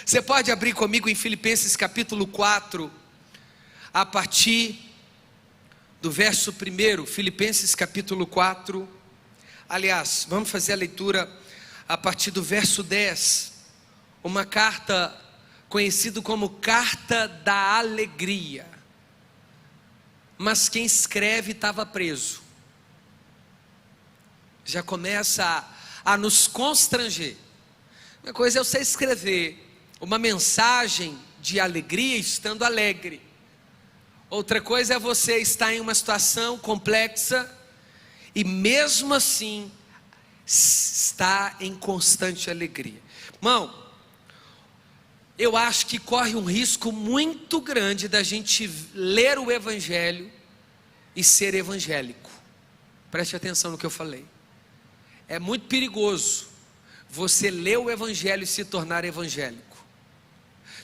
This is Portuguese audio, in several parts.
Você pode abrir comigo em Filipenses capítulo 4, a partir do verso 1, Filipenses capítulo 4, aliás, vamos fazer a leitura a partir do verso 10, uma carta conhecida como Carta da Alegria, mas quem escreve estava preso. Já começa a nos constranger. Uma coisa é você escrever uma mensagem de alegria estando alegre. Outra coisa é você estar em uma situação complexa e mesmo assim estar em constante alegria. Irmão, eu acho que corre um risco muito grande da gente ler o Evangelho e ser evangélico. Preste atenção no que eu falei. É muito perigoso você ler o Evangelho e se tornar evangélico.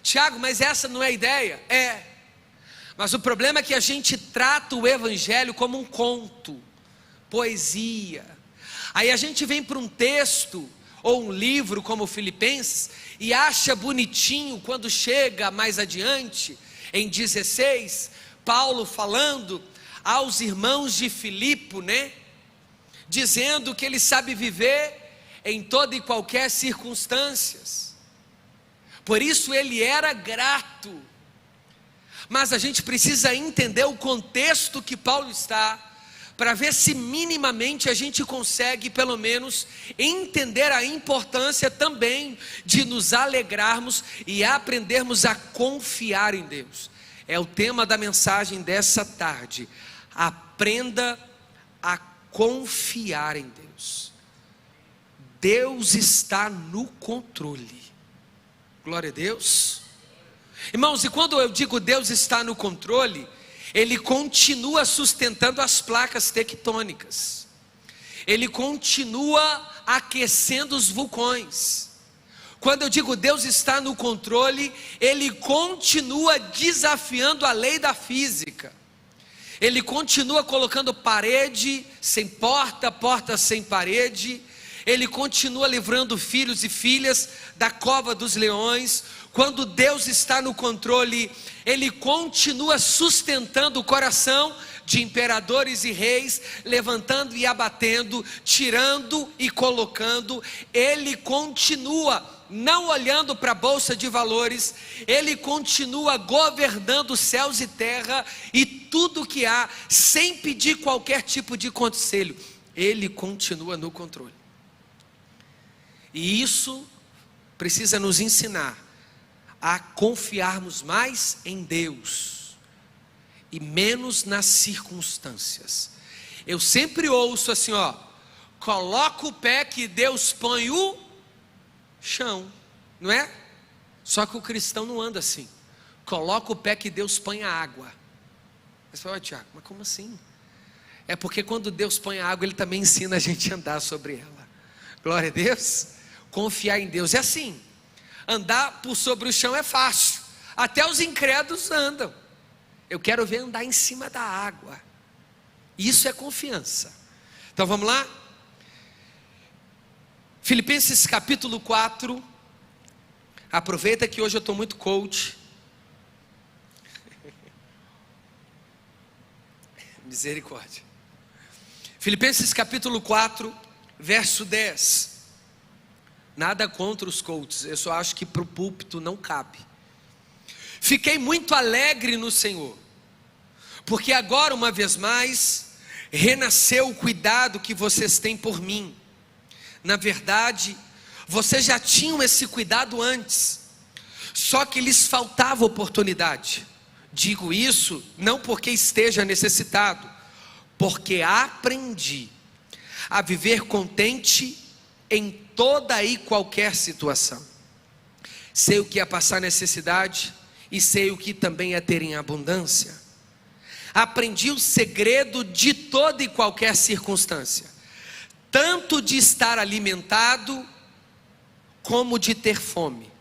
Tiago, mas essa não é a ideia? É. Mas o problema é que a gente trata o Evangelho como um conto, poesia. Aí a gente vem para um texto ou um livro como Filipenses e acha bonitinho quando chega mais adiante, em 16, Paulo falando aos irmãos de Filipe, dizendo que ele sabe viver em toda e qualquer circunstâncias. Por isso ele era grato. Mas a gente precisa entender o contexto que Paulo está, para ver se minimamente a gente consegue pelo menos entender a importância também de nos alegrarmos e aprendermos a confiar em Deus. É o tema da mensagem dessa tarde. Aprenda a confiar em Deus. Deus está no controle. Glória a Deus. Irmãos, e quando eu digo Deus está no controle, Ele continua sustentando as placas tectônicas, Ele continua aquecendo os vulcões. Quando eu digo Deus está no controle, Ele continua desafiando a lei da física, Ele continua colocando parede sem porta, porta sem parede, Ele continua livrando filhos e filhas da cova dos leões. Quando Deus está no controle, Ele continua sustentando o coração de imperadores e reis, levantando e abatendo, tirando e colocando. Ele continua não olhando para a bolsa de valores, Ele continua governando céus e terra e tudo que há, sem pedir qualquer tipo de conselho. Ele continua no controle. E isso precisa nos ensinar a confiarmos mais em Deus e menos nas circunstâncias. Eu sempre ouço assim, coloca o pé que Deus põe o chão, não é? Só que o cristão não anda assim. Coloca o pé que Deus põe a água. Você fala, Tiago, mas como assim? É porque quando Deus põe a água, Ele também ensina a gente a andar sobre ela. Glória a Deus. Confiar em Deus é assim. Andar por sobre o chão é fácil, até os incrédulos andam. Eu quero ver andar em cima da água. Isso é confiança. Então vamos lá? Filipenses capítulo 4. Aproveita que hoje eu estou muito coach. Misericórdia. Filipenses capítulo 4, verso 10. Nada contra os coaches, eu só acho que para o púlpito não cabe. Fiquei muito alegre no Senhor, porque agora uma vez mais renasceu o cuidado que vocês têm por mim. Na verdade, vocês já tinham esse cuidado antes, só que lhes faltava oportunidade. Digo isso não porque esteja necessitado, porque aprendi a viver contente em toda e qualquer situação. Sei o que é passar necessidade e sei o que também é ter em abundância. Aprendi o segredo de toda e qualquer circunstância, tanto de estar alimentado como de ter fome,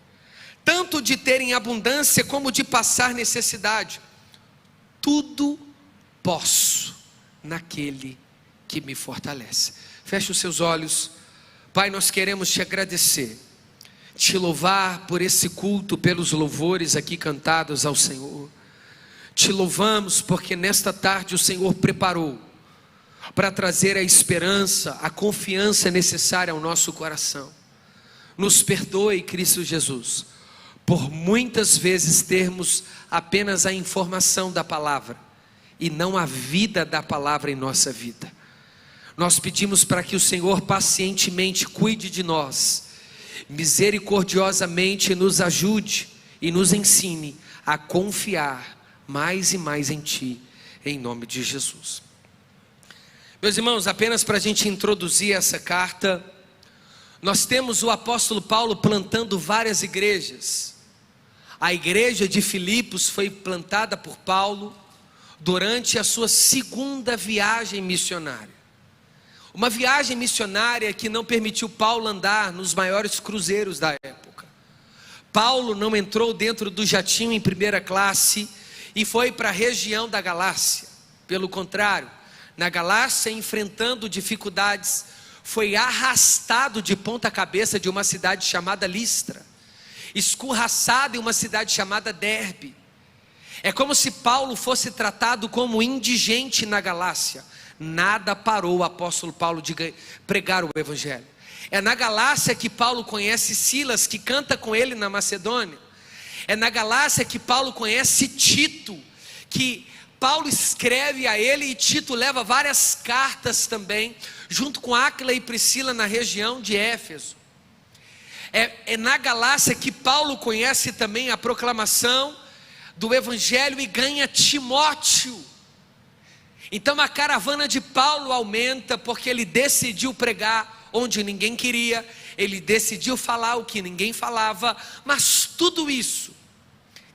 tanto de ter em abundância como de passar necessidade. Tudo posso naquele que me fortalece. Feche os seus olhos. Pai, nós queremos te agradecer te louvar por esse culto, pelos louvores aqui cantados ao Senhor. Te louvamos porque nesta tarde o Senhor preparou para trazer a esperança, a confiança necessária ao nosso coração. Nos perdoe, Cristo Jesus, por muitas vezes termos apenas a informação da palavra e não a vida da palavra em nossa vida. Nós pedimos para que o Senhor pacientemente cuide de nós, misericordiosamente nos ajude e nos ensine a confiar mais e mais em Ti, em nome de Jesus. Meus irmãos, apenas para a gente introduzir essa carta, nós temos o apóstolo Paulo plantando várias igrejas. A igreja de Filipos foi plantada por Paulo durante a sua segunda viagem missionária. Uma viagem missionária que não permitiu Paulo andar nos maiores cruzeiros da época. Paulo não entrou dentro do jatinho em primeira classe e foi para a região da Galácia. Pelo contrário, na Galácia, enfrentando dificuldades, foi arrastado de ponta cabeça de uma cidade chamada Listra, escorraçado em uma cidade chamada Derbe. É como se Paulo fosse tratado como indigente na Galácia. Nada parou o apóstolo Paulo de pregar o evangelho. É na Galácia que Paulo conhece Silas, que canta com ele na Macedônia. É na Galácia que Paulo conhece Tito, que Paulo escreve a ele, e Tito leva várias cartas também, junto com Áquila e Priscila, na região de Éfeso. É na Galácia que Paulo conhece também a proclamação do evangelho e ganha Timóteo. Então a caravana de Paulo aumenta, porque ele decidiu pregar onde ninguém queria, ele decidiu falar o que ninguém falava. Mas tudo isso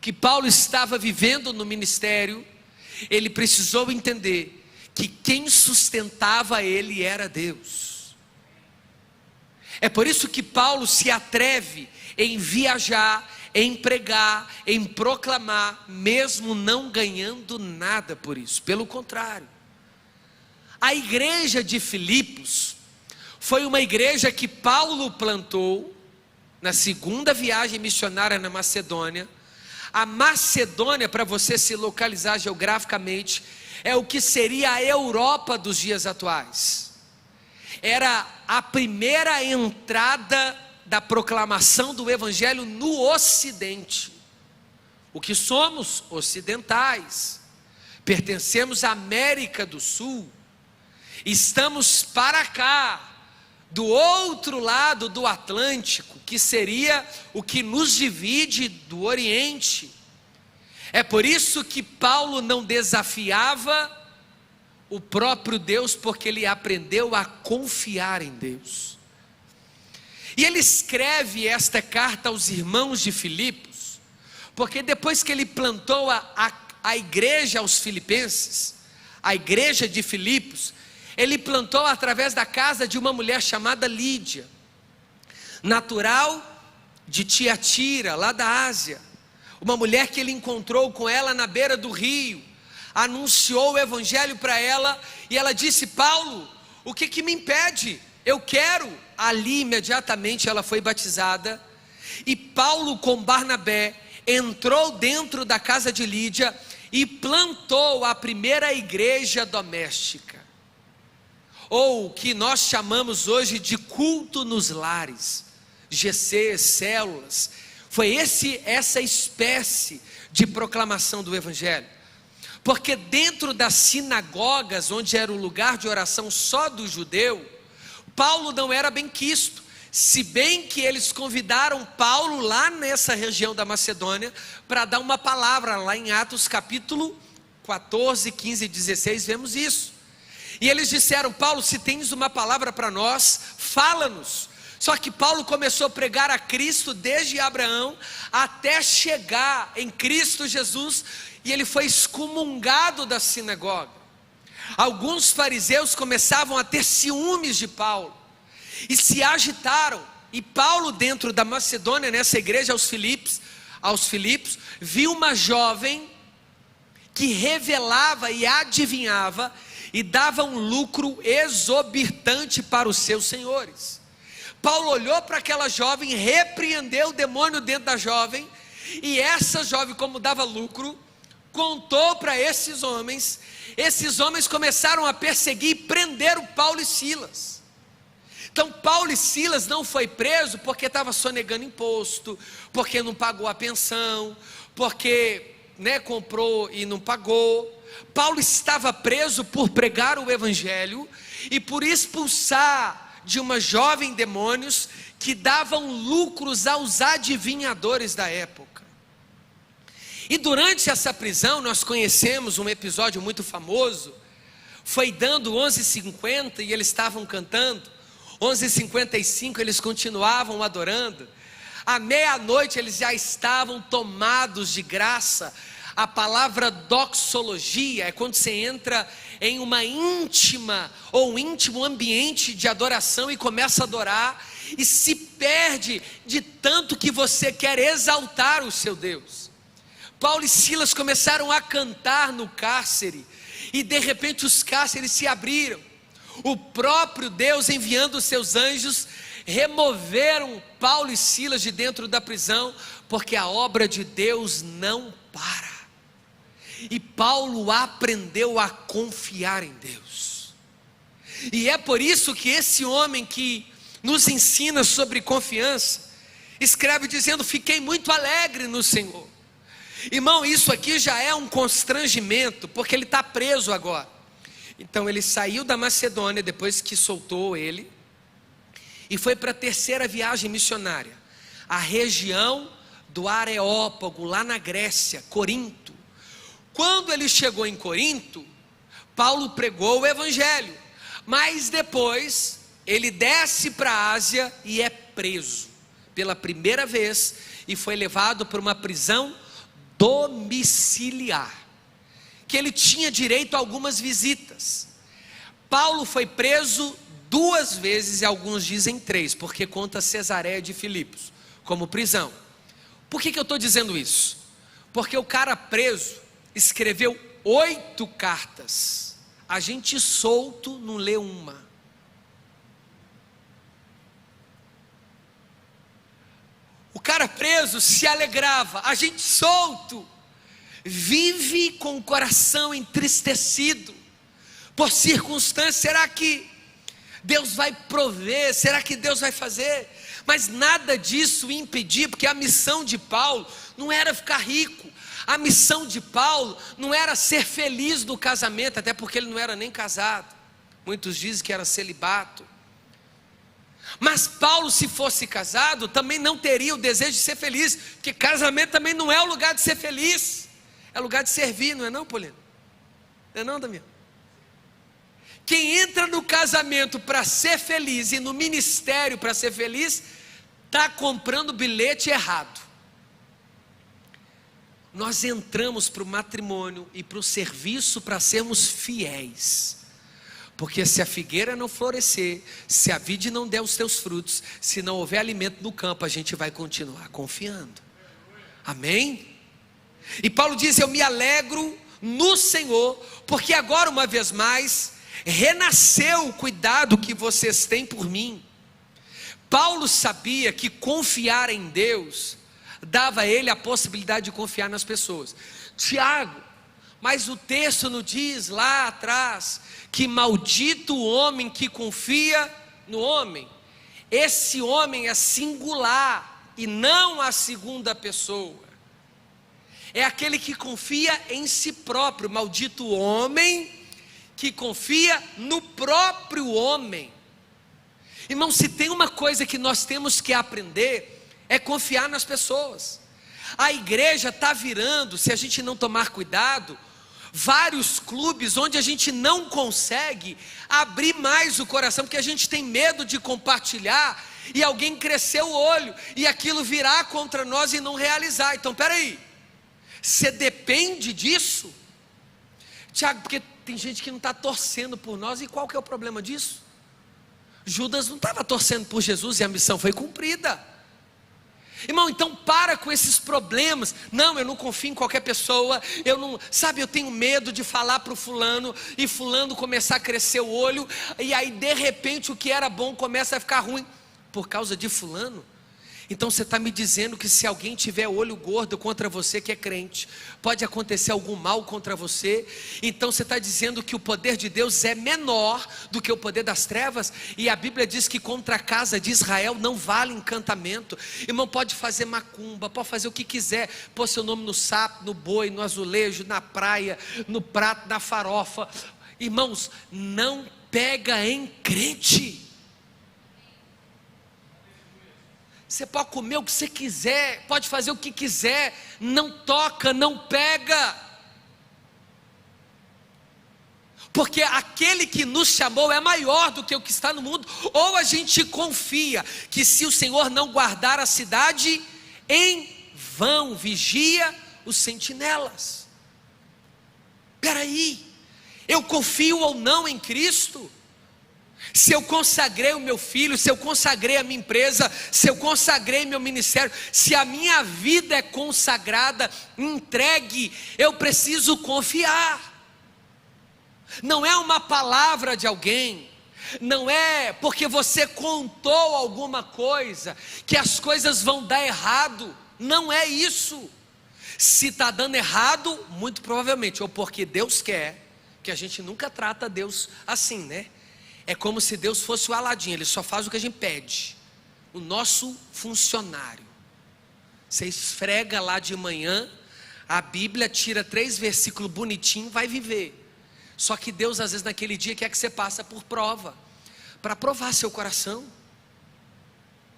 que Paulo estava vivendo no ministério, ele precisou entender que quem sustentava ele era Deus. É por isso que Paulo se atreve em viajar, em pregar, em proclamar, mesmo não ganhando nada por isso. Pelo contrário, a igreja de Filipos foi uma igreja que Paulo plantou na segunda viagem missionária na Macedônia. A Macedônia, para você se localizar geograficamente, é o que seria a Europa dos dias atuais. Era a primeira entrada da proclamação do evangelho no ocidente. O que somos? Ocidentais. Pertencemos à América do Sul. Estamos para cá, do outro lado do Atlântico, que seria o que nos divide do Oriente. É por isso que Paulo não desafiava o próprio Deus, porque ele aprendeu a confiar em Deus. E ele escreve esta carta aos irmãos de Filipos, porque depois que ele plantou a igreja aos filipenses, a igreja de Filipos, ele plantou através da casa de uma mulher chamada Lídia, natural de Tiatira, lá da Ásia. Uma mulher que ele encontrou com ela na beira do rio, anunciou o evangelho para ela, e ela disse: Paulo, o que me impede? Eu quero. Ali imediatamente ela foi batizada, e Paulo com Barnabé entrou dentro da casa de Lídia e plantou a primeira igreja doméstica, ou o que nós chamamos hoje de culto nos lares, GC, células. Foi essa espécie de proclamação do evangelho, porque dentro das sinagogas, onde era o lugar de oração só do judeu, Paulo não era bem quisto, se bem que eles convidaram Paulo lá nessa região da Macedônia para dar uma palavra. Lá em Atos capítulo 14, 15 e 16 vemos isso. E eles disseram: Paulo, se tens uma palavra para nós, fala-nos. Só que Paulo começou a pregar a Cristo desde Abraão até chegar em Cristo Jesus, e ele foi excomungado da sinagoga. Alguns fariseus começavam a ter ciúmes de Paulo e se agitaram. E Paulo, dentro da Macedônia, nessa igreja aos Filipos, viu uma jovem que revelava e adivinhava e dava um lucro exorbitante para os seus senhores. Paulo olhou para aquela jovem, repreendeu o demônio dentro da jovem, e essa jovem, como dava lucro, contou para esses homens começaram a perseguir e prenderam Paulo e Silas. Então Paulo e Silas não foi preso porque estava sonegando imposto, porque não pagou a pensão, porque comprou e não pagou. Paulo estava preso por pregar o evangelho e por expulsar de uma jovem demônios que davam lucros aos adivinhadores da época. E durante essa prisão nós conhecemos um episódio muito famoso. Foi dando 11h50 e eles estavam cantando, 11h55 eles continuavam adorando, à meia-noite eles já estavam tomados de graça. A palavra doxologia é quando você entra em uma íntima ou um íntimo ambiente de adoração e começa a adorar e se perde de tanto que você quer exaltar o seu Deus. Paulo e Silas começaram a cantar no cárcere e de repente os cárceres se abriram. O próprio Deus, enviando os seus anjos, removeram Paulo e Silas de dentro da prisão, porque a obra de Deus não para. E Paulo aprendeu a confiar em Deus. E é por isso que esse homem que nos ensina sobre confiança, escreve dizendo: fiquei muito alegre no Senhor. Irmão, isso aqui já é um constrangimento, porque ele está preso agora. Então ele saiu da Macedônia, depois que soltou ele, e foi para a terceira viagem missionária, a região do Areópago, lá na Grécia, Corinto. Quando ele chegou em Corinto, Paulo pregou o evangelho, mas depois ele desce para a Ásia e é preso pela primeira vez, e foi levado para uma prisão domiciliar, que ele tinha direito a algumas visitas. Paulo foi preso 2 vezes, e alguns dizem 3, porque conta Cesareia de Filipos como prisão. Por que eu estou dizendo isso? Porque o cara preso escreveu 8 cartas. A gente solto não lê uma. O cara preso se alegrava, a gente solto vive com o coração entristecido por circunstâncias. Será que Deus vai prover? Será que Deus vai fazer? Mas nada disso impedia, porque a missão de Paulo não era ficar rico, a missão de Paulo não era ser feliz no casamento, até porque ele não era nem casado, muitos dizem que era celibato. Mas Paulo, se fosse casado, também não teria o desejo de ser feliz, porque casamento também não é o lugar de ser feliz, é lugar de servir, não é não, Paulino? Não é não, Damião? Quem entra no casamento para ser feliz e no ministério para ser feliz, está comprando bilhete errado. Nós entramos para o matrimônio e para o serviço para sermos fiéis. Porque se a figueira não florescer, se a vide não der os seus frutos, se não houver alimento no campo, a gente vai continuar confiando. Amém? E Paulo diz: eu me alegro no Senhor, porque agora uma vez mais renasceu o cuidado que vocês têm por mim. Paulo sabia que confiar em Deus dava a ele a possibilidade de confiar nas pessoas. Tiago, mas o texto nos diz lá atrás que maldito o homem que confia no homem. Esse homem é singular e não a segunda pessoa. É aquele que confia em si próprio. Maldito o homem que confia no próprio homem. Irmão, se tem uma coisa que nós temos que aprender, é confiar nas pessoas. A igreja está virando, se a gente não tomar cuidado, vários clubes onde a gente não consegue abrir mais o coração, porque a gente tem medo de compartilhar e alguém crescer o olho e aquilo virar contra nós e não realizar. Então peraí, você depende disso? Tiago, porque tem gente que não está torcendo por nós. E qual que é o problema disso? Judas não estava torcendo por Jesus e a missão foi cumprida. Irmão, então para com esses problemas. Não, eu não confio em qualquer pessoa. Eu não, sabe, eu tenho medo de falar para o fulano e fulano começar a crescer o olho, e aí de repente o que era bom começa a ficar ruim. por causa de fulano. Então você está me dizendo que se alguém tiver olho gordo contra você que é crente, pode acontecer algum mal contra você. Então você está dizendo que o poder de Deus é menor do que o poder das trevas. E a Bíblia diz que contra a casa de Israel não vale encantamento. Irmão, pode fazer macumba, pode fazer o que quiser, pôr seu nome no sapo, no boi, no azulejo, na praia, no prato, na farofa. Irmãos, não pega em crente. Você pode comer o que você quiser, pode fazer o que quiser, não toca, não pega, porque aquele que nos chamou é maior do que o que está no mundo. Ou a gente confia que se o Senhor não guardar a cidade, em vão vigia os sentinelas. Espera aí, eu confio ou não em Cristo? Se eu consagrei o meu filho, se eu consagrei a minha empresa, se eu consagrei meu ministério, se a minha vida é consagrada, entregue, eu preciso confiar. Não é uma palavra de alguém, não é porque você contou alguma coisa que as coisas vão dar errado. Não é isso. Se está dando errado, muito provavelmente ou porque Deus quer, que a gente nunca trata Deus assim, né? É como se Deus fosse o Aladim, Ele só faz o que a gente pede. O nosso funcionário. Você esfrega lá de manhã, a Bíblia tira 3 versículos bonitinhos, vai viver. Só que Deus às vezes naquele dia quer que você passe por prova, para provar seu coração.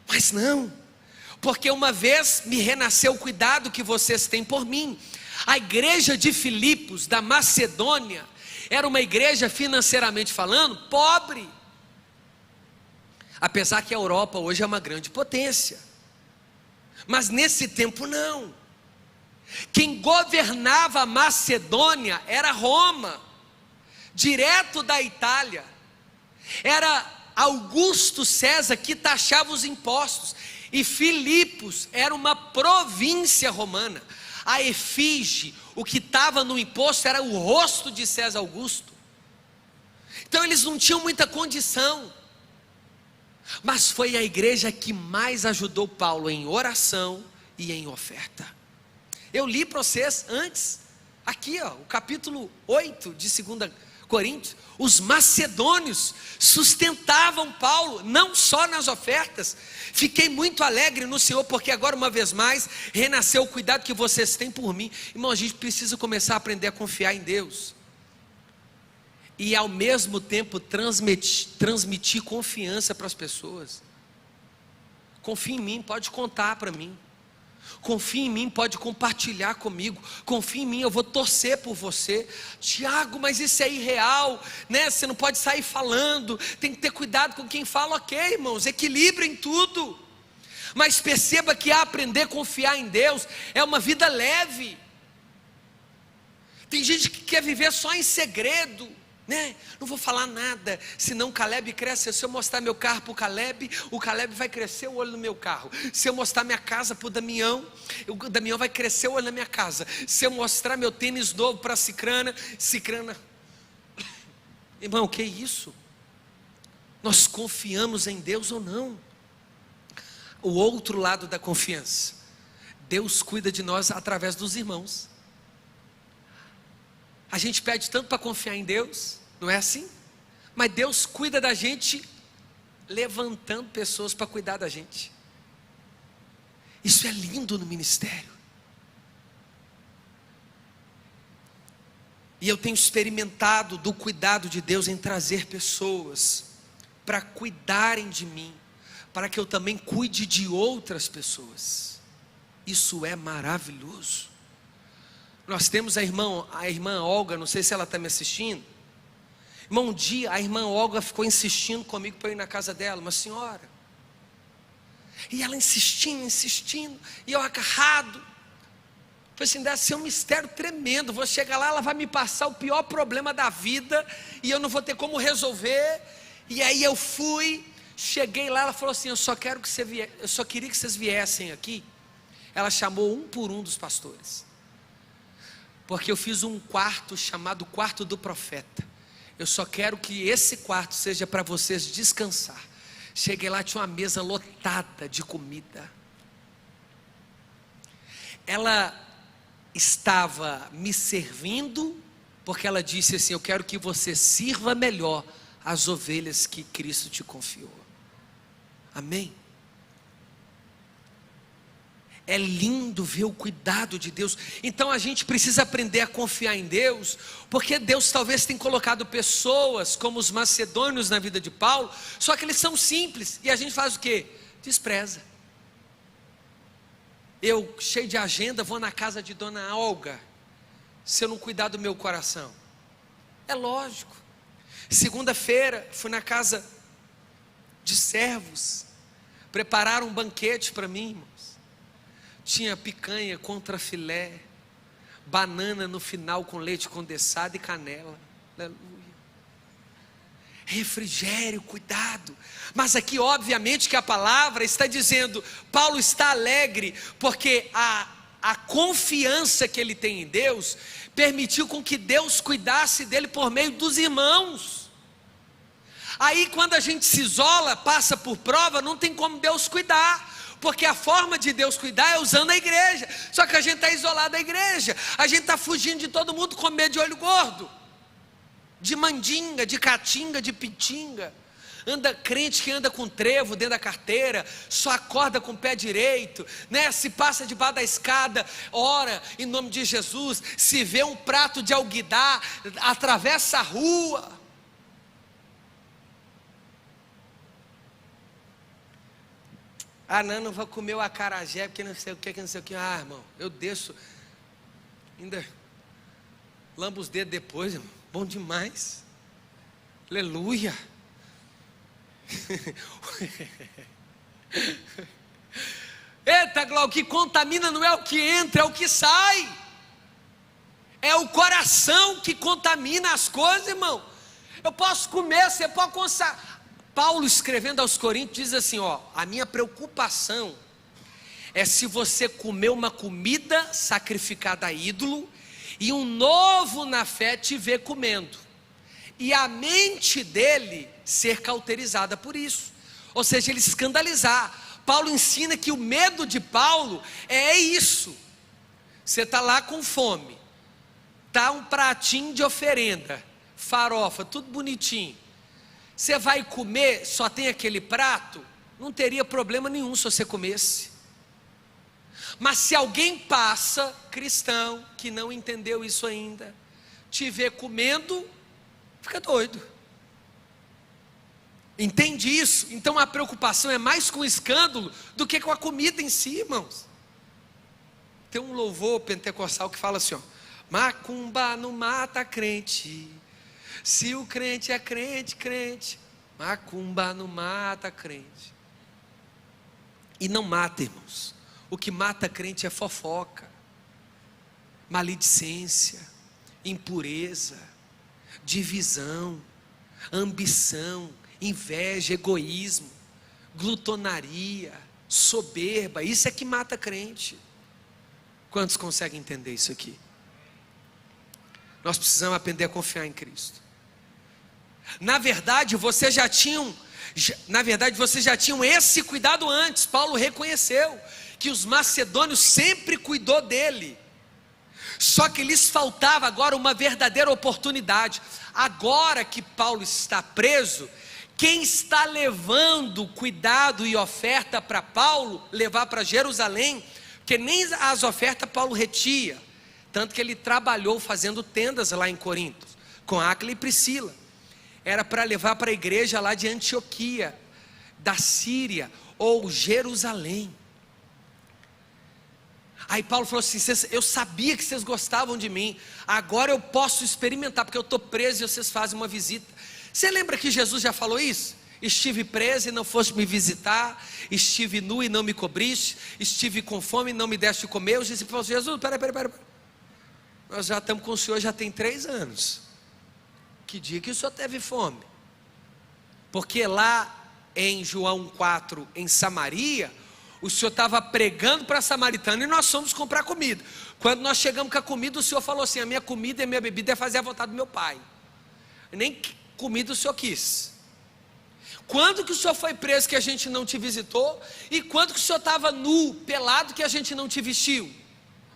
Mas não, porque uma vez me renasceu o cuidado que vocês têm por mim. A igreja de Filipos, da Macedônia, era uma igreja financeiramente falando, pobre. Apesar que a Europa hoje é uma grande potência. Mas nesse tempo não. Quem governava a Macedônia era Roma, direto da Itália. Era Augusto César que taxava os impostos. E Filipos era uma província romana. A efígie, o que estava no imposto era o rosto de César Augusto. Então eles não tinham muita condição. Mas foi a igreja que mais ajudou Paulo em oração e em oferta. Eu li para vocês antes, aqui ó, o capítulo 8 de 2 Coríntios. Os macedônios sustentavam Paulo, não só nas ofertas. Fiquei muito alegre no Senhor, porque agora uma vez mais renasceu o cuidado que vocês têm por mim. Irmão, a gente precisa começar a aprender a confiar em Deus e ao mesmo tempo transmitir confiança para as pessoas. Confia em mim, pode contar para mim. Confia em mim, pode compartilhar comigo. Confia em mim, eu vou torcer por você. Tiago, mas isso é irreal, né? Você não pode sair falando, tem que ter cuidado com quem fala. Ok, irmãos, equilíbrio em tudo. Mas perceba que aprender a confiar em Deus é uma vida leve. Tem gente que quer viver só em segredo, né? Não vou falar nada, senão Caleb cresce. Se eu mostrar meu carro para o Caleb vai crescer o olho no meu carro. Se eu mostrar minha casa para o Damião vai crescer o olho na minha casa. Se eu mostrar meu tênis novo para a Cicrana, irmão, o que é isso? Nós confiamos em Deus ou não? O outro lado da confiança, Deus cuida de nós através dos irmãos. A gente pede tanto para confiar em Deus, não é assim? Mas Deus cuida da gente levantando pessoas para cuidar da gente. Isso é lindo no ministério. E eu tenho experimentado do cuidado de Deus em trazer pessoas para cuidarem de mim, para que eu também cuide de outras pessoas. Isso é maravilhoso. Nós temos a irmã Olga, não sei se ela está me assistindo. Irmão, um dia a irmã Olga ficou insistindo comigo para ir na casa dela, uma senhora. E ela insistindo, e eu agarrado. Falei assim, deve ser um mistério tremendo. Vou chegar lá, ela vai me passar o pior problema da vida, e eu não vou ter como resolver. E aí eu fui, cheguei lá, ela falou assim, eu só queria que vocês viessem aqui. Ela chamou um por um dos pastores. Porque eu fiz um quarto chamado quarto do profeta. Eu só quero que esse quarto seja para vocês descansar. Cheguei lá, tinha uma mesa lotada de comida. Ela estava me servindo, porque ela disse assim: eu quero que você sirva melhor as ovelhas que Cristo te confiou. Amém? É lindo ver o cuidado de Deus. Então a gente precisa aprender a confiar em Deus, porque Deus talvez tenha colocado pessoas como os macedônios na vida de Paulo, só que eles são simples, e a gente faz o quê? Despreza. Eu, cheio de agenda, vou na casa de Dona Olga, se eu não cuidar do meu coração. É lógico. Segunda-feira, fui na casa de servos, prepararam um banquete para mim, irmãos. Tinha picanha contra filé, banana no final com leite condensado e canela. Aleluia. Refrigério, cuidado. Mas aqui obviamente que a palavra está dizendo, Paulo está alegre, porque a confiança que ele tem em Deus, permitiu com que Deus cuidasse dele por meio dos irmãos. Aí quando a gente se isola, passa por prova, não tem como Deus cuidar, porque a forma de Deus cuidar é usando a igreja. Só que a gente está isolado da igreja, a gente está fugindo de todo mundo com medo de olho gordo, de mandinga, de catinga, de pitinga. Anda crente que anda com trevo dentro da carteira, só acorda com o pé direito, né? Se passa debaixo da escada, ora em nome de Jesus. Se vê um prato de alguidar, atravessa a rua. Ah, não vou comer o acarajé, porque não sei o que, não sei o que. Ah, irmão, eu desço, ainda lambo os dedos depois, irmão. Bom demais. Aleluia. Eita, Glauco, o que contamina não é o que entra, é o que sai. É o coração que contamina as coisas, irmão. Eu posso comer, você pode consagrar. Paulo, escrevendo aos Coríntios, diz assim: ó, a minha preocupação é se você comer uma comida sacrificada a ídolo e um novo na fé te ver comendo, e a mente dele ser cauterizada por isso, ou seja, ele escandalizar. Paulo ensina que o medo de Paulo é isso. Você está lá com fome, está um pratinho de oferenda, farofa, tudo bonitinho, você vai comer, só tem aquele prato, não teria problema nenhum se você comesse. Mas se alguém passa, cristão, que não entendeu isso ainda, te vê comendo, fica doido. Entende isso? Então a preocupação é mais com o escândalo do que com a comida em si, irmãos. Tem um louvor pentecostal que fala assim, ó: macumba não mata crente. Se o crente é crente, crente, macumba não mata crente. E não mata, irmãos. O que mata crente é fofoca, maledicência, impureza, divisão, ambição, inveja, egoísmo, glutonaria, soberba. Isso é que mata crente. Quantos conseguem entender isso aqui? Nós precisamos aprender a confiar em Cristo. Na verdade, vocês já tinham esse cuidado antes. Paulo reconheceu que os macedônios sempre cuidou dele. Só que lhes faltava agora uma verdadeira oportunidade. Agora que Paulo está preso, quem está levando cuidado e oferta para Paulo, levar para Jerusalém, porque nem as ofertas Paulo retia, tanto que ele trabalhou fazendo tendas lá em Corinto, com Áquila e Priscila. Era para levar para a igreja lá de Antioquia, da Síria, ou Jerusalém. Aí Paulo falou assim: eu sabia que vocês gostavam de mim, agora eu posso experimentar, porque eu estou preso e vocês fazem uma visita. Você lembra que Jesus já falou isso? Estive preso e não foste me visitar, estive nu e não me cobriste, estive com fome e não me deste de comer. Os discípulos falaram: Jesus, peraí, nós já estamos com o Senhor já tem 3 anos, que dia que o Senhor teve fome? Porque lá em João 4, em Samaria, o Senhor estava pregando para a samaritana e nós fomos comprar comida. Quando nós chegamos com a comida, o Senhor falou assim: a minha comida e a minha bebida é fazer a vontade do meu Pai. Nem comida o Senhor quis. Quando que o senhor foi preso que a gente não te visitou? E quando que o senhor estava nu, pelado, que a gente não te vestiu?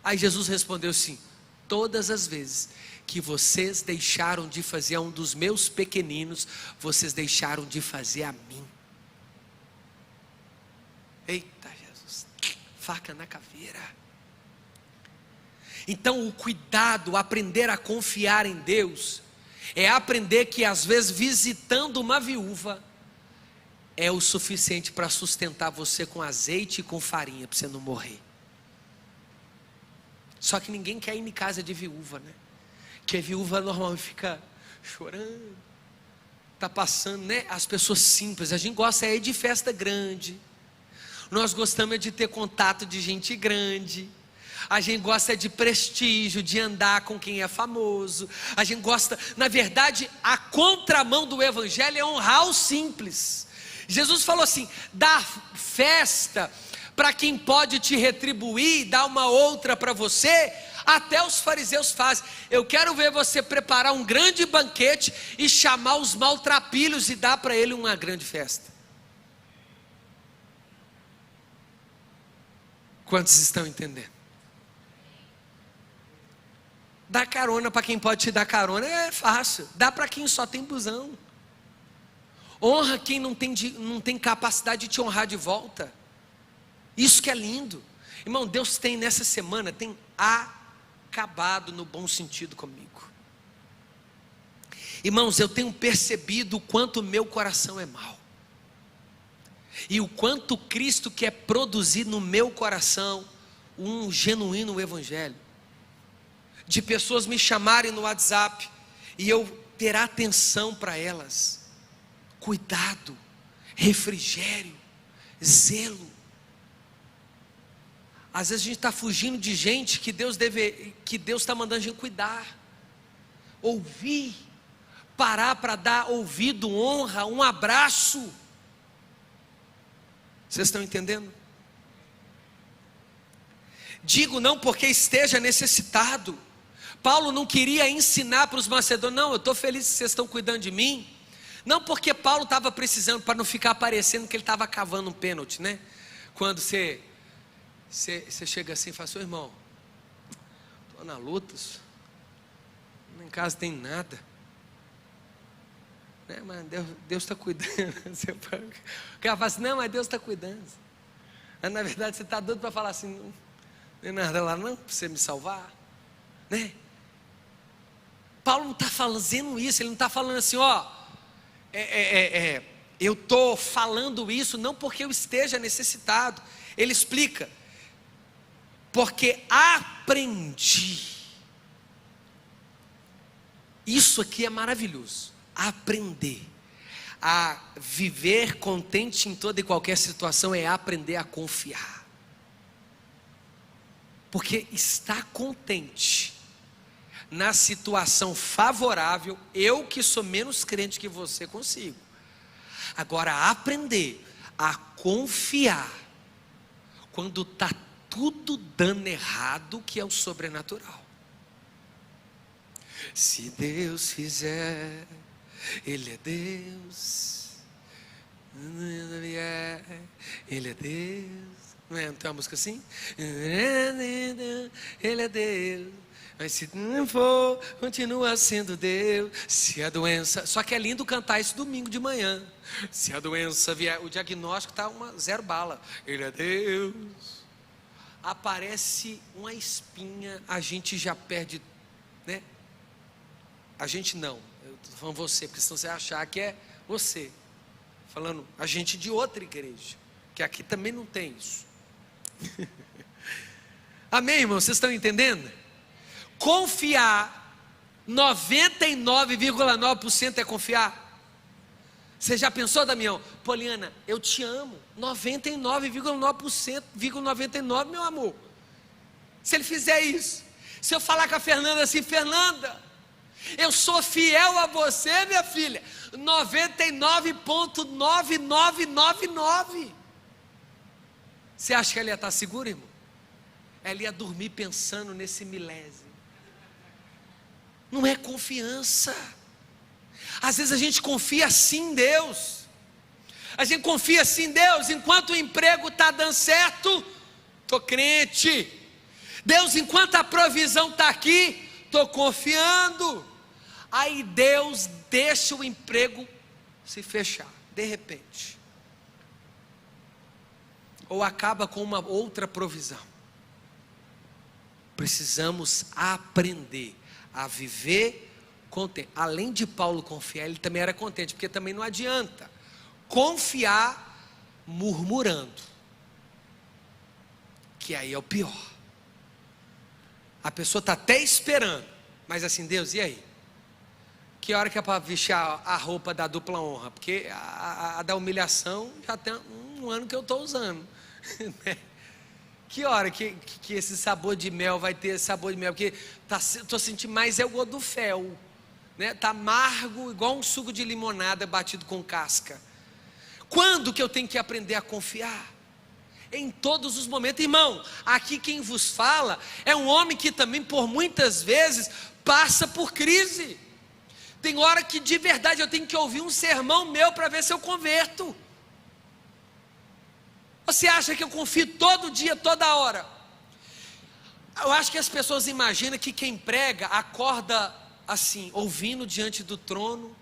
Aí Jesus respondeu assim: todas as vezes que vocês deixaram de fazer a um dos meus pequeninos, vocês deixaram de fazer a mim. Eita Jesus, faca na caveira. Então o cuidado, aprender a confiar em Deus, é aprender que às vezes visitando uma viúva é o suficiente para sustentar você com azeite e com farinha, para você não morrer. Só que ninguém quer ir em casa de viúva, né? Que a viúva normalmente fica chorando, está passando, né? As pessoas simples, a gente gosta é de festa grande, nós gostamos de ter contato de gente grande, a gente gosta de prestígio, de andar com quem é famoso, a gente gosta, na verdade, a contramão do evangelho é honrar os simples. Jesus falou assim: dá festa para quem pode te retribuir, dar uma outra para você. Até os fariseus fazem. Eu quero ver você preparar um grande banquete e chamar os maltrapilhos e dar para ele uma grande festa. Quantos estão entendendo? Dar carona para quem pode te dar carona é fácil. Dá para quem só tem busão. Honra quem não tem capacidade de te honrar de volta. Isso que é lindo. Irmão, Deus tem nessa semana, tem acabado no bom sentido comigo. Irmãos, eu tenho percebido o quanto o meu coração é mau. E o quanto Cristo quer produzir no meu coração um genuíno evangelho. De pessoas me chamarem no WhatsApp e eu ter atenção para elas. Cuidado, refrigério, zelo. Às vezes a gente está fugindo de gente que Deus está mandando a gente cuidar, ouvir, parar para dar ouvido, honra, um abraço. Vocês estão entendendo? Digo não porque esteja necessitado. Paulo não queria ensinar para os macedônios: não, eu estou feliz que vocês estão cuidando de mim. Não porque Paulo estava precisando, para não ficar parecendo que ele estava cavando um pênalti, né? Quando você chega assim e fala: seu irmão, estou na luta, em casa tem nada, né? Mas Deus está cuidando. O cara fala assim: não, mas Deus está cuidando. Mas na verdade você está doido para falar assim: não tem nada lá não, para você me salvar, né? Paulo não está fazendo isso, ele não está falando assim: ó, eu estou falando isso não porque eu esteja necessitado. Ele explica: porque aprendi. Isso aqui é maravilhoso. Aprender a viver contente em toda e qualquer situação é aprender a confiar. Porque estar contente na situação favorável, eu que sou menos crente que você consigo. Agora, aprender a confiar quando está tudo dando errado, que é o sobrenatural. Se Deus fizer, Ele é Deus. Ele é Deus. Não tem uma música assim? Ele é Deus. Mas se não for, continua sendo Deus. Se a doença... Só que é lindo cantar isso domingo de manhã. Se a doença vier, o diagnóstico está 0 bala. Ele é Deus. Aparece uma espinha, a gente já perde, né? A gente não, eu estou falando você, porque senão você vai achar que é você. Falando a gente de outra igreja, que aqui também não tem isso. Amém, irmão? Vocês estão entendendo? Confiar, 99,9% é confiar. Você já pensou, Damião? Poliana, eu te amo. 99,9%, meu amor. Se ele fizer isso, se eu falar com a Fernanda assim: Fernanda, eu sou fiel a você, minha filha, 99,9999. Você acha que ela ia estar segura, irmão? Ela ia dormir pensando nesse milésimo. Não é confiança. Às vezes a gente confia sim em Deus, A gente confia assim em Deus, enquanto o emprego está dando certo, estou crente. Deus, enquanto a provisão está aqui, estou confiando. Aí Deus deixa o emprego se fechar, de repente. Ou acaba com uma outra provisão. Precisamos aprender a viver contente. Além de Paulo confiar, ele também era contente, porque também não adianta confiar murmurando, que aí é o pior. A pessoa está até esperando, mas assim, Deus, e aí? Que hora que é para vestir a roupa da dupla honra? Porque a da humilhação já tem um ano que eu estou usando. Que hora que esse sabor de mel vai ter sabor de mel? Porque estou sentindo mais é o gosto do fel, né? Está amargo, igual um suco de limonada batido com casca. Quando que eu tenho que aprender a confiar? Em todos os momentos. Irmão, aqui quem vos fala é um homem que também por muitas vezes passa por crise. Tem hora que de verdade eu tenho que ouvir um sermão meu para ver se eu converto. Você acha que eu confio todo dia, toda hora? Eu acho que as pessoas imaginam que quem prega acorda assim, ouvindo diante do trono,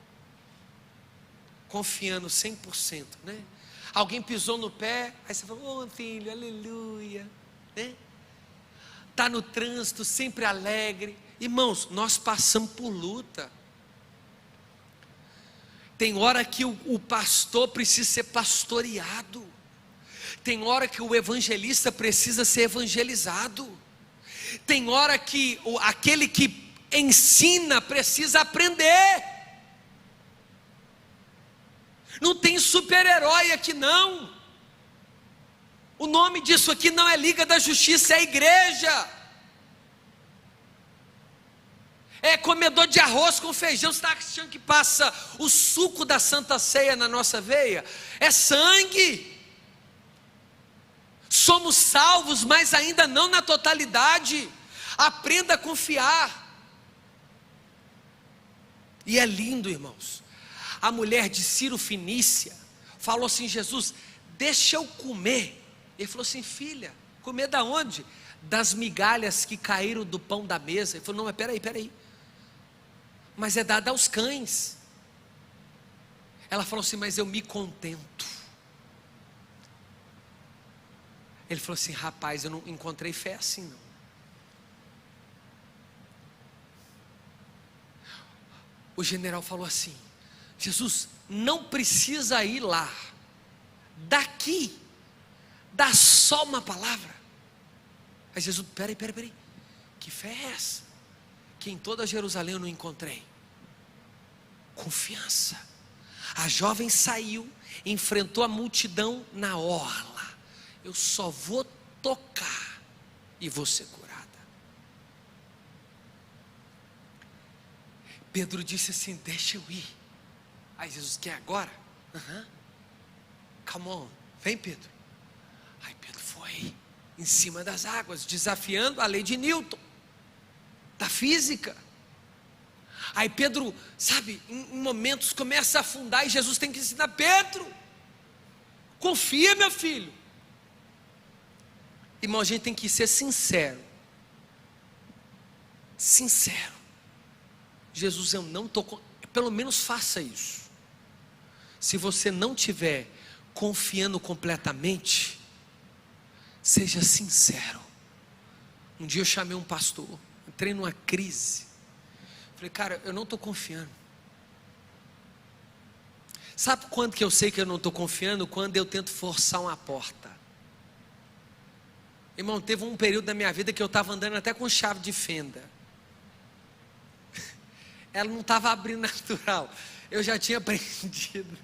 confiando 100%, né? Alguém pisou no pé, aí você fala, oh filho, aleluia, né? Está no trânsito, sempre alegre. Irmãos, nós passamos por luta. Tem hora que o pastor precisa ser pastoreado. Tem hora que o evangelista precisa ser evangelizado. Tem hora que aquele que ensina precisa aprender. Não tem super-herói aqui não. O nome disso aqui não é Liga da Justiça, é igreja. É comedor de arroz com feijão. Você está achando que passa o suco da Santa Ceia na nossa veia? É sangue. Somos salvos, mas ainda não na totalidade. Aprenda a confiar. E é lindo, irmãos. A mulher de Ciro Fenícia falou assim, Jesus, deixa eu comer. Ele falou assim, filha, comer da onde? Das migalhas que caíram do pão da mesa. Ele falou, não, mas peraí. Mas é dada aos cães. Ela falou assim, mas eu me contento. Ele falou assim, rapaz, eu não encontrei fé assim não. O general falou assim, Jesus, não precisa ir lá, daqui, dá só uma palavra. Aí Jesus, peraí, que fé é essa? Que em toda Jerusalém eu não encontrei. Confiança. A jovem saiu, enfrentou a multidão na orla. Eu só vou tocar e vou ser curada. Pedro disse assim, deixa eu ir. Aí Jesus, quer agora? Come on, vem Pedro. Aí Pedro foi em cima das águas, desafiando a lei de Newton, da física. Aí Pedro, sabe, em momentos começa a afundar e Jesus tem que ensinar, Pedro, confia meu filho. Irmão, a gente tem que ser sincero. Sincero. Jesus, eu não estou, pelo menos faça isso. Se você não estiver confiando completamente, seja sincero. Um dia eu chamei um pastor, entrei numa crise. Falei, cara, eu não estou confiando. Sabe quando que eu sei que eu não estou confiando? Quando eu tento forçar uma porta. Irmão, teve um período da minha vida que eu estava andando até com chave de fenda. Ela não estava abrindo natural. Eu já tinha aprendido.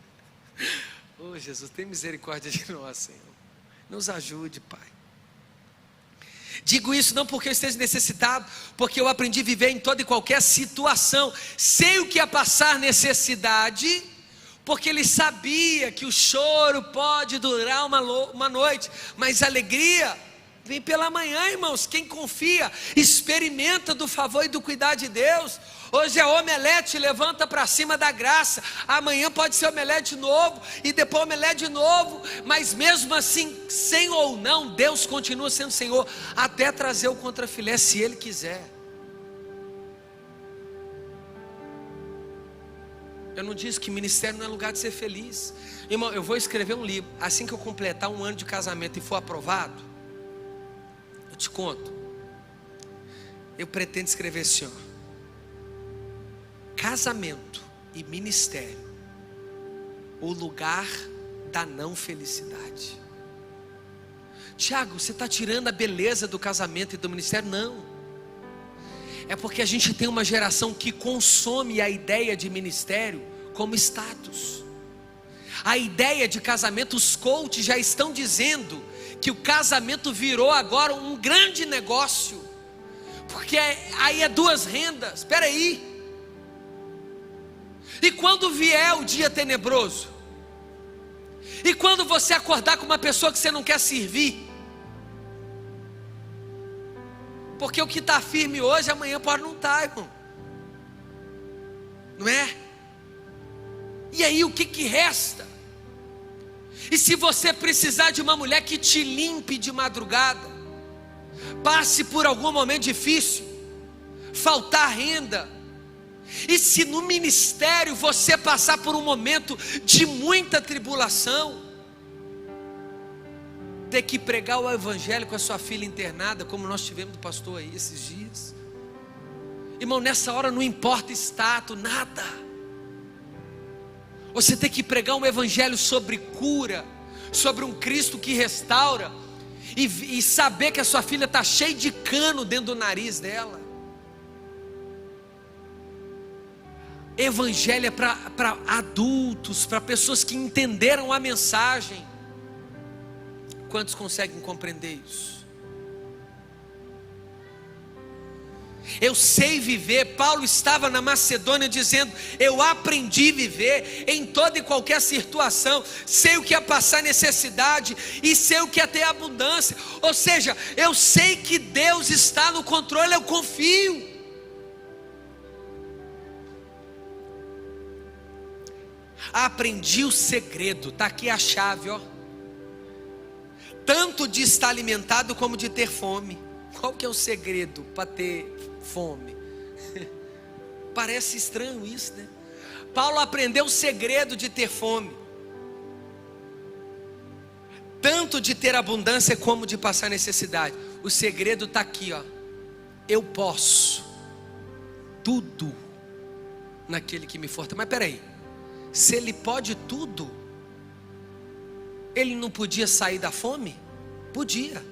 Oh Jesus, tem misericórdia de nós, Senhor. Nos ajude, Pai. Digo isso não porque eu esteja necessitado, porque eu aprendi a viver em toda e qualquer situação. Sei o que é passar necessidade, porque ele sabia que o choro pode durar uma noite, mas a alegria Vem pela manhã, irmãos. Quem confia, experimenta do favor e do cuidado de Deus. Hoje é omelete, levanta para cima da graça. Amanhã pode ser omelete de novo, e depois omelete de novo. Mas mesmo assim, sem ou não, Deus continua sendo Senhor, até trazer o contrafilé, se Ele quiser. Eu não disse que ministério não é lugar de ser feliz. Irmão, eu vou escrever um livro. Assim que eu completar 1 ano de casamento e for aprovado, eu te conto. Eu pretendo escrever assim, ó: casamento e ministério, o lugar da não felicidade. Tiago, você está tirando a beleza do casamento e do ministério? Não. É porque a gente tem uma geração que consome a ideia de ministério como status. A ideia de casamento, os coaches já estão dizendo que o casamento virou agora um grande negócio, porque aí é 2 rendas. Espera aí. E quando vier o dia tenebroso, e quando você acordar com uma pessoa que você não quer servir, porque o que está firme hoje, amanhã pode não estar, irmão. Não é? E aí o que resta? E se você precisar de uma mulher que te limpe de madrugada, passe por algum momento difícil, faltar renda, e se no ministério você passar por um momento de muita tribulação, ter que pregar o evangelho com a sua filha internada, como nós tivemos do pastor aí esses dias, irmão, nessa hora não importa status, nada. Você tem que pregar um evangelho sobre cura, sobre um Cristo que restaura, e saber que a sua filha está cheia de cano dentro do nariz dela. Evangelho é para adultos, para pessoas que entenderam a mensagem. Quantos conseguem compreender isso? Eu sei viver. Paulo estava na Macedônia dizendo: eu aprendi a viver em toda e qualquer situação. Sei o que é passar necessidade e sei o que é ter abundância. Ou seja, eu sei que Deus está no controle, eu confio. Aprendi o segredo, está aqui a chave, ó. Tanto de estar alimentado como de ter fome. Qual que é o segredo para ter fome? Parece estranho isso, né? Paulo aprendeu o segredo de ter fome, tanto de ter abundância como de passar necessidade. O segredo está aqui, ó. Eu posso tudo naquele que me fortalece. Mas peraí, se ele pode tudo, ele não podia sair da fome? Podia.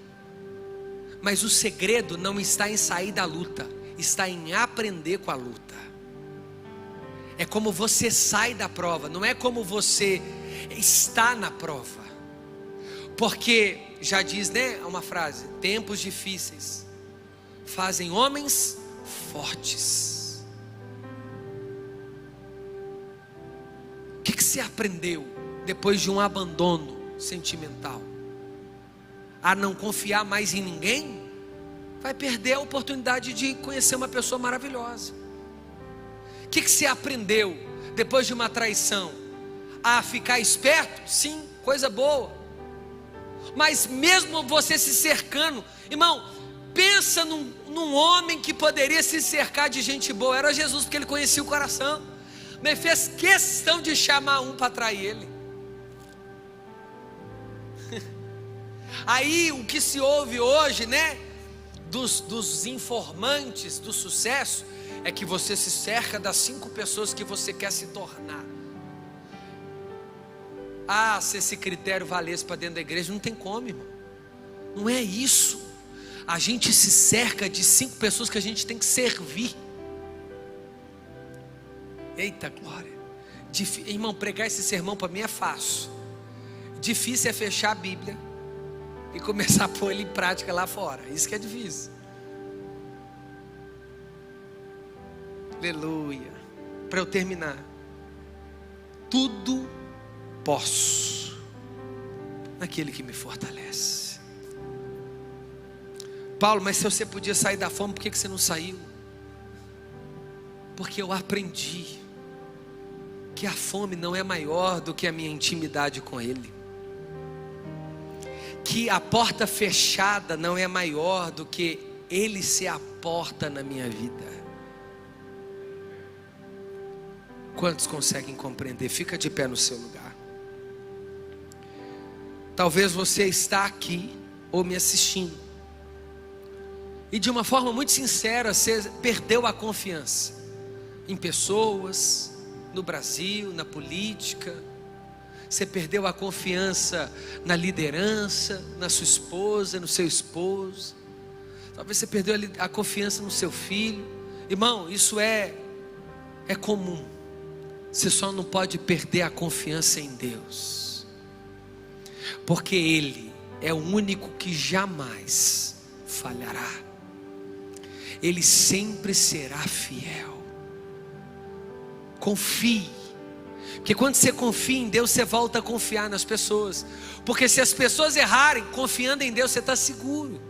Mas o segredo não está em sair da luta, está em aprender com a luta. É como você sai da prova, não é como você está na prova. Porque já diz, né, uma frase: tempos difíceis fazem homens fortes. O que você aprendeu depois de um abandono sentimental? A não confiar mais em ninguém? Vai perder a oportunidade de conhecer uma pessoa maravilhosa. O que você aprendeu depois de uma traição? A ficar esperto? Sim, coisa boa. Mas mesmo você se cercando, irmão, pensa num homem que poderia se cercar de gente boa. Era Jesus, porque ele conhecia o coração, mas fez questão de chamar um para trair ele. Aí o que se ouve hoje, né, dos informantes do sucesso, é que você se cerca das 5 pessoas que você quer se tornar. Ah, se esse critério valesse para dentro da igreja, não tem como, irmão. Não é isso. A gente se cerca de 5 pessoas que a gente tem que servir. Eita glória. Irmão, pregar esse sermão para mim é fácil. Difícil é fechar a Bíblia e começar a pôr ele em prática lá fora. Isso que é difícil. Aleluia. Para eu terminar, tudo posso naquele que me fortalece. Paulo, mas se você podia sair da fome, por que você não saiu? Porque eu aprendi que a fome não é maior do que a minha intimidade com Ele, que a porta fechada não é maior do que Ele ser a porta na minha vida. Quantos conseguem compreender? Fica de pé no seu lugar. Talvez você está aqui ou me assistindo e de uma forma muito sincera você perdeu a confiança em pessoas, no Brasil, na política. Você perdeu a confiança na liderança, na sua esposa, no seu esposo. Talvez você perdeu a confiança no seu filho. Irmão, isso é comum. Você só não pode perder a confiança em Deus, porque Ele é o único que jamais falhará. Ele sempre será fiel. Confie, porque quando você confia em Deus, você volta a confiar nas pessoas. Porque se as pessoas errarem, confiando em Deus, você está seguro.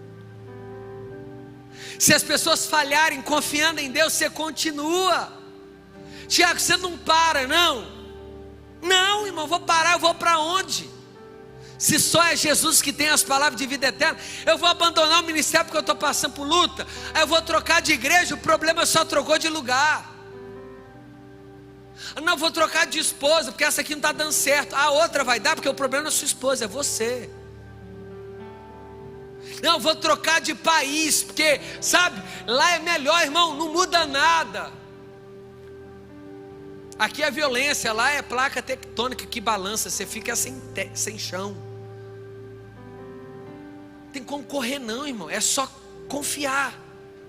Se as pessoas falharem, confiando em Deus, você continua. Tiago, você não para, não. Não, irmão, vou parar, eu vou para onde? Se só é Jesus que tem as palavras de vida eterna, eu vou abandonar o ministério porque eu estou passando por luta. Aí eu vou trocar de igreja, o problema só trocou de lugar. Não, vou trocar de esposa, porque essa aqui não está dando certo. A outra vai dar, porque o problema não é sua esposa, é você. Não, vou trocar de país, porque, sabe, lá é melhor, irmão, não muda nada. Aqui é violência, lá é placa tectônica que balança, você fica sem chão. Não tem como correr não, irmão, é só confiar.